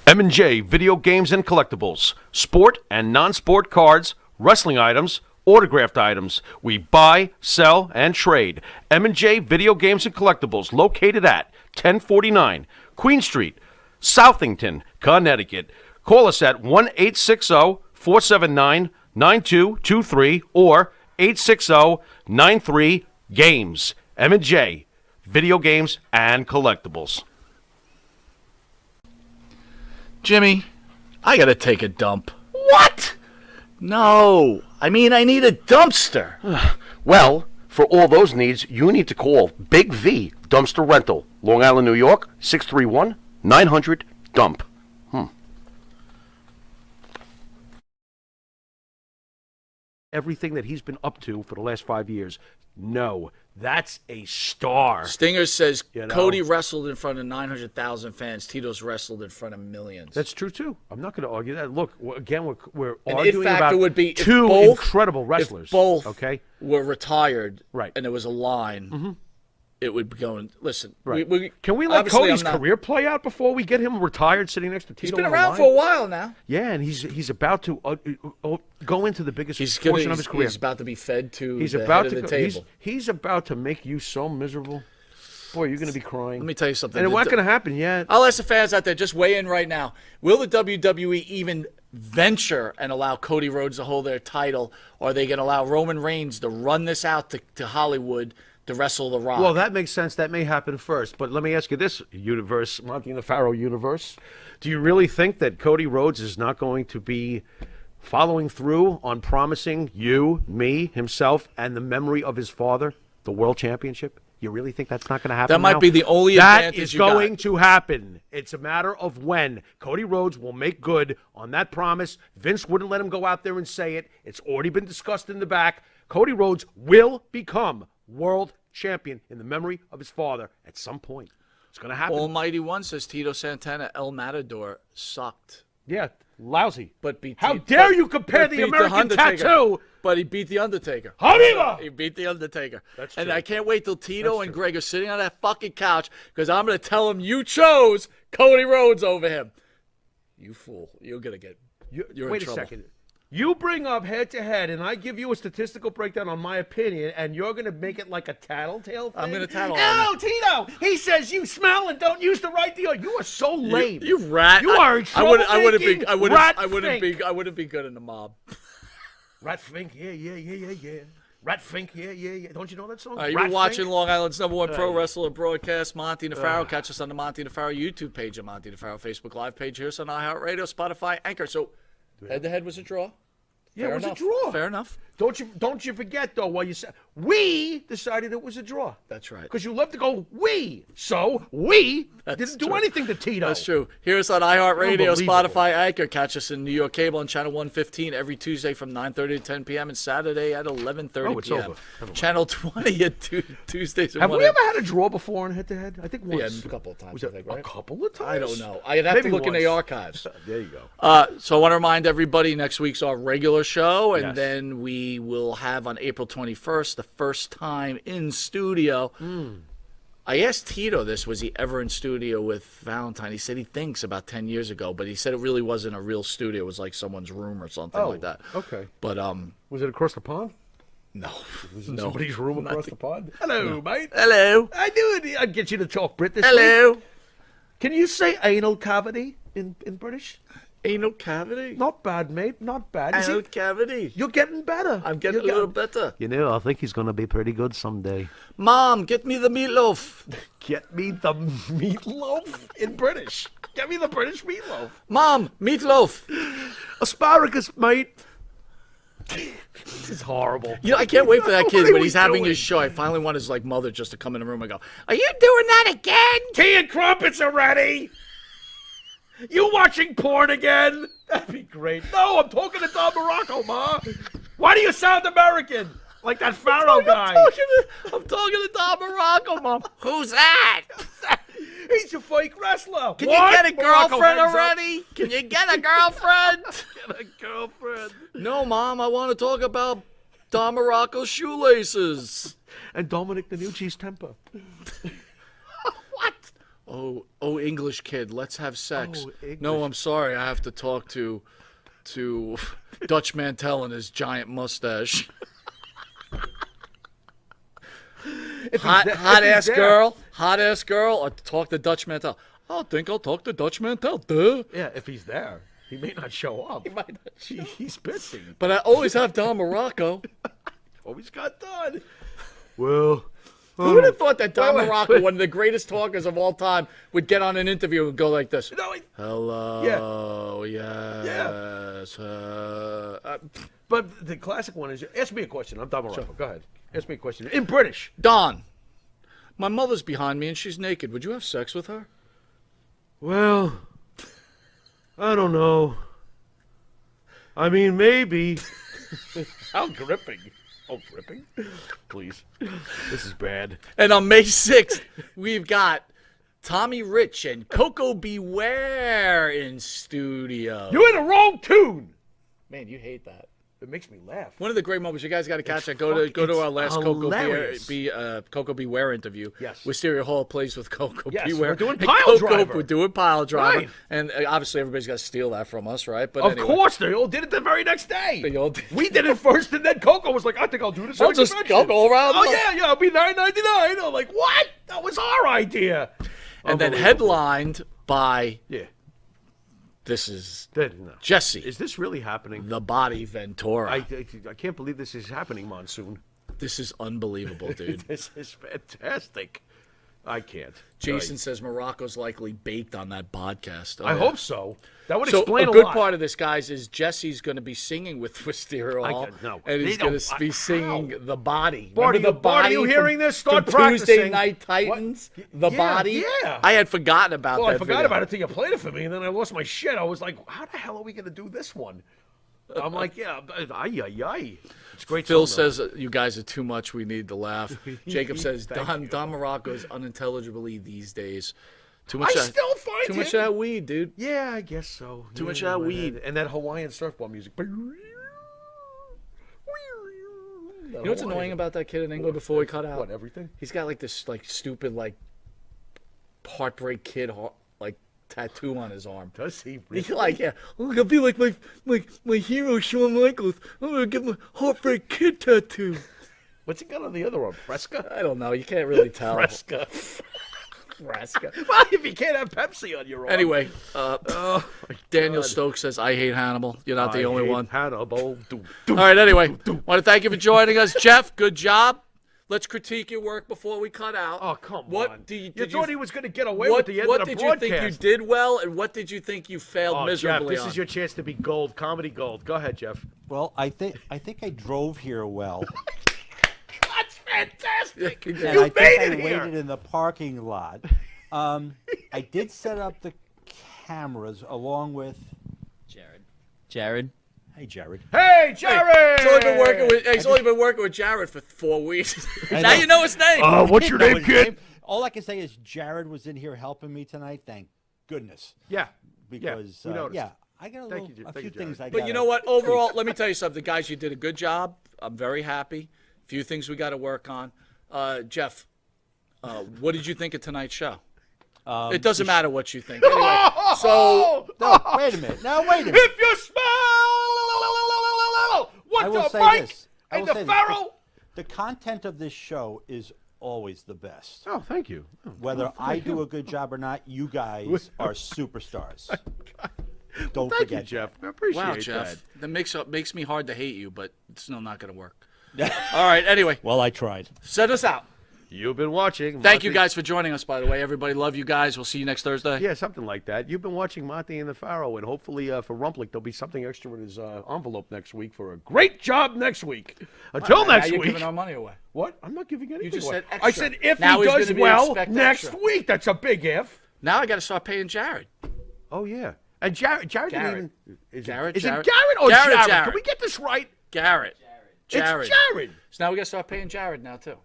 M&J Video Games and Collectibles. Sport and non-sport cards, wrestling items, autographed items. We buy, sell, and trade. M&J Video Games and Collectibles, located at 1049 Queen Street, Southington, Connecticut. Call us at 1-860-479-9223 or 860-93-GAMES. M&J Video Games and Collectibles. Jimmy, I gotta take a dump. What? No, I mean I need a dumpster. Well, for all those needs, you need to call Big V Dumpster Rental, Long Island, New York, 631-900-DUMP. Everything that he's been up to for the last 5 years. No, that's a star. Stinger says You know? Cody wrestled in front of 900,000 fans. Tito's wrestled in front of millions. That's true, too. I'm not going to argue that. Look, again, we're And arguing in fact, about it would be two both, incredible wrestlers. If both okay? were retired, Right. and there was a line, it would be going. Listen, Right. we Can we let obviously Cody's I'm not- career play out before we get him retired sitting next to Tito? He's been on the around line? for a while now. Yeah, and he's about to go into the biggest He's portion of his career. He's about to be fed to He's the about head to of the go, table. he's about to make you so miserable. Boy, you're going to be crying. Let me tell you something. And it's not going to happen yet. I'll ask the fans out there, just weigh in right now. Will the WWE even venture and allow Cody Rhodes to hold their title, or are they going to allow Roman Reigns to run this out to Hollywood to wrestle The Rock? Well, that makes sense. That may happen first. But let me ask you this, universe, Monty Nefaro universe. Do you really think that Cody Rhodes is not going to be following through on promising you, me, himself, and the memory of his father the world championship? You really think that's not going to happen? That might now? be the only that advantage is you got. going to happen. It's a matter of when. Cody Rhodes will make good on that promise. Vince wouldn't let him go out there and say it. It's already been discussed in the back. Cody Rhodes will become world champion in the memory of his father at some point. It's going to happen. Almighty One says Tito Santana, El Matador sucked. Yeah, lousy. But beat How Tito- dare but- you compare but the beat American Undertaker. tattoo? But he beat The Undertaker. Arriba! He beat The Undertaker. That's and true. I can't wait till Tito That's and true. Greg are sitting on that fucking couch because I'm going to tell him you chose Cody Rhodes over him. You fool. You're going to get you're Wait in a trouble. second. You bring up head-to-head, and I give you a statistical breakdown on my opinion, and you're going to make it like a tattletale thing? I'm gonna tattle on No, Tito! He says you smell and don't use the right deal. You are so lame. You rat. You are a I wouldn't troublemaking rat fink. I wouldn't be good in the mob. Rat Fink, yeah. Rat Fink, yeah. Don't you know that song? You've Rat been watching Fink? Long Island's #1 pro wrestler broadcast, Monty Nefaro. Catch us on the Monty Nefaro YouTube page and Monty Nefaro Facebook Live page. Hear us on iHeartRadio, Spotify, Anchor. So, head-to-head was a draw. Yeah, Fair it was enough. a draw. Fair enough. Don't you forget, though, while you said we decided it was a draw. That's right. Because you love to go we. So we That's didn't do true. anything to Tito. That's true. Hear us on iHeartRadio, Unbelievable. Spotify, Anchor. Catch us in New York Cable on Channel 115 every Tuesday from 9:30 to 10 p.m. and Saturday at 11:30 Oh, it's p.m. over. Never mind. Channel 20 at Tuesdays. at Have 1 we ever had a draw before on head-to-head? I think once. Yeah, a couple of times, Was I it think, a right? couple of times? I don't know. I'd have Maybe to look in the once. archives. There you go. So I want to remind everybody next week's our regular show, and Yes. then we will have on April 21st the first time in studio. I asked Tito this, was he ever in studio with Valentine? He said he thinks about 10 years ago, but he said it really wasn't a real studio. It was like someone's room or something like that. Okay. But Was it across the pond? no. Was it No. somebody's room across the pond? Hello, mate. Hello. I knew it. I'd get you to talk Brit this week. Hello. Can you say anal cavity in British? Anal cavity. Not bad, mate. Not bad. You Anal see, cavity. you're getting better. I'm getting You're a little better. You know, I think he's going to be pretty good someday. Mom, get me the meatloaf. Get me the meatloaf in British. Get me the British meatloaf. Mom, meatloaf. Asparagus, mate. This is horrible. You know, I can't wait for that What kid are when we he's having doing? his show. I finally want his mother just to come in the room and go, "Are you doing that again?" Tea and crumpets are ready. You watching porn again? That'd be great. No, I'm talking to Don Morocco, Ma. Why do you sound American? Like that Pharaoh guy. I'm talking to Don Morocco, Mom. Who's that? He's a fake wrestler. Can you get a girlfriend already? Can you get a girlfriend? Get a girlfriend. No, Mom. I want to talk about Don Morocco's shoelaces. And Dominic the New Cheese Temper. What? Oh, English kid, let's have sex. Oh, English. No, I'm sorry, I have to talk to Dutch Mantel and his giant mustache. Hot ass girl, or talk to Dutch Mantel. I think I'll talk to Dutch Mantel, duh. Yeah, if he's there, he may not show up. He might not show up. He's busy. But I always have Don Morocco. Always got done. Well, Who would have thought that Don wait, Morocco, wait. one of the greatest talkers of all time, would get on an interview and go like this? No, Hello, yes. but the classic one is, ask me a question. I'm Don Morocco. Go ahead. Ask me a question. In British. Don, my mother's behind me and she's naked. Would you have sex with her? Well, I don't know. I mean, maybe. How gripping. Oh, gripping? Please. This is bad. And on May 6th, we've got Tommy Rich and Coco Beware in studio. You're in the wrong tune. Man, you hate that. It makes me laugh. One of the great moments, you guys got to catch that. Go it's to our last hilarious. Coco Beware interview. Yes. Wisteria Hall plays with Coco Yes, Beware. we're doing And Pile Coco, Driver. We're doing Pile Driver. Right. And obviously everybody's got to steal that from us, right? But Of anyway, course, they all did it the very next day. They all did. We did it first, and then Coco was like, I think I'll do this. I'll at a just convention." go around. Oh, yeah, it'll be $9.99. I'm like, what? That was our idea. And then Unbelievable. headlined by, Yeah. this is No. Jesse, Is this really happening? the Body Ventura. I can't believe this is happening, Monsoon. This is unbelievable, dude. This is fantastic. I can't. Jason says Morocco's likely baked on that podcast. Oh, I yeah. hope so. That would So explain a a good lot. part of this, guys, is Jesse's going to be singing with Wisteria Hall, no. and he's They going don't- to be singing how? The Body. Bart, Remember The Bart, are Body you from- hearing this? Start from practicing. Tuesday Night Titans. What? The Yeah, Body. yeah. I had forgotten about Well, that. I forgot video. about it till you played it for me, and then I lost my shit. I was like, how the hell are we going to do this one? I'm like, yeah, ay. It's great. Phil song, though. says you guys are too much. We need to laugh. Jacob says Don Morocco is unintelligibly these days. Too much. I still find too him. much of that weed, dude. Yeah, I guess so. Too much of that weed. And that Hawaiian surfboard music. You know what's annoying about that kid in England before we cut out? What, everything? He's got like this stupid heartbreak kid tattoo on his arm. Does he really? He's like, yeah, I'm gonna be like my hero Shawn Michaels. I'm gonna get my heartbreak kid tattoo. What's he got on the other arm? Fresca? I don't know. You can't really tell. Fresca. Fresca. Well, if you can't have Pepsi on your arm. Anyway, Oh, my Daniel God. Stokes says, I hate Hannibal. You're not the I only hate one. Hannibal. All right, anyway, want to thank you for joining us. Jeff, good job. Let's critique your work before we cut out. Oh, come what on. Did you thought he was going to get away what, with the end what of the did you think you broadcast. did well, and what did you think you failed Oh, miserably Jeff, this on? is your chance to be gold, comedy gold. Go ahead, Jeff. Well, I think I drove here well. That's fantastic. And You I made think it I here. waited in the parking lot. I did set up the cameras along with Jared. Hey, Jared. Hey, Jared! He's only been working with Jared for 4 weeks. Now you know his name. What's your Know name, his kid? name. All I can say is Jared was in here helping me tonight. Thank goodness. Yeah. Because we noticed. I got Thank you, a thank few you, things Jared. I got. But you know what? Overall, let me tell you something, guys. You did a good job. I'm very happy. Few things we got to work on. Jeff, what did you think of tonight's show? It doesn't matter what you think. Anyway, so No, wait a minute. Now wait a minute. If you smell what I will the say Mike this. I and will the say this. Pharaoh. The content of this show is always the best. Oh, thank you. Whether I do a good job or not, you guys are superstars. Don't Thank you, forget, Jeff. I appreciate wow, that. Jeff, that makes me hard to hate you, but it's still not going to work. All right. Anyway, Well, I tried. send us out. You've been watching. Thank you Monty- guys for joining us, by the way. Everybody, love you guys. We'll see you next Thursday. Yeah, something like that. You've been watching Monty and the Pharaoh, and hopefully for Rumplik, there'll be something extra in his envelope next week for a great job next week. Until Now next you're week. giving our money away. What? I'm not giving anything just away. said I extra. said if Now he he's does gonna be well expect next extra. week. That's a big if. Now I got to start paying Jared. Oh, yeah. And Jared didn't Garrett. even... Is Garrett, it Jared. Garrett or Garrett, Jared? Jared. Can we get this right? Garrett. Jared. It's Jared. So now we got to start paying Jared now, too.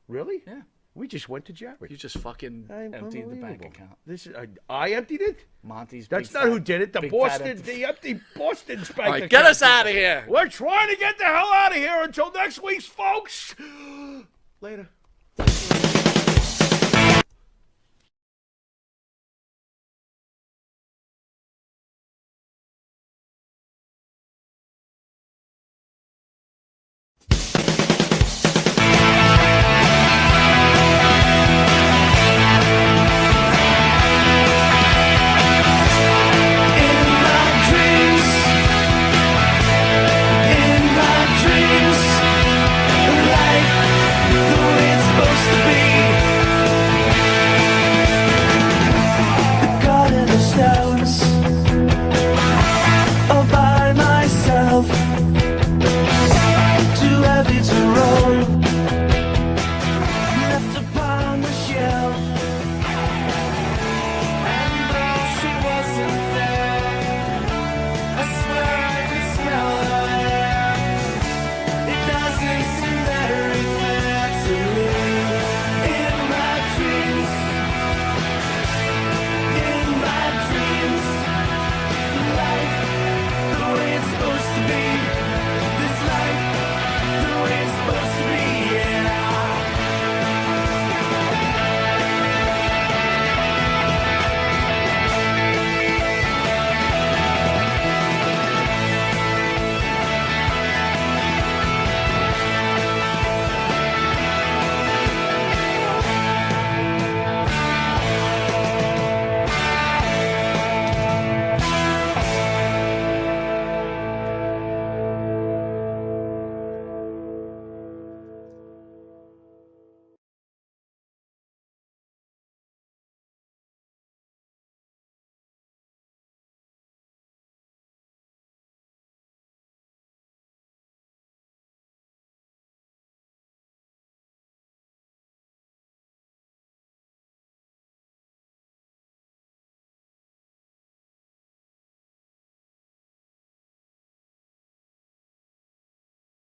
Really? Yeah. We just went to Jared. You just fucking emptied the bank account. This is, I emptied it? Monty's That's big not fat- who did it. The big Boston, fat the empty Boston's bank All right, account. get us out of here. We're trying to get the hell out of here until next week's, folks. Later.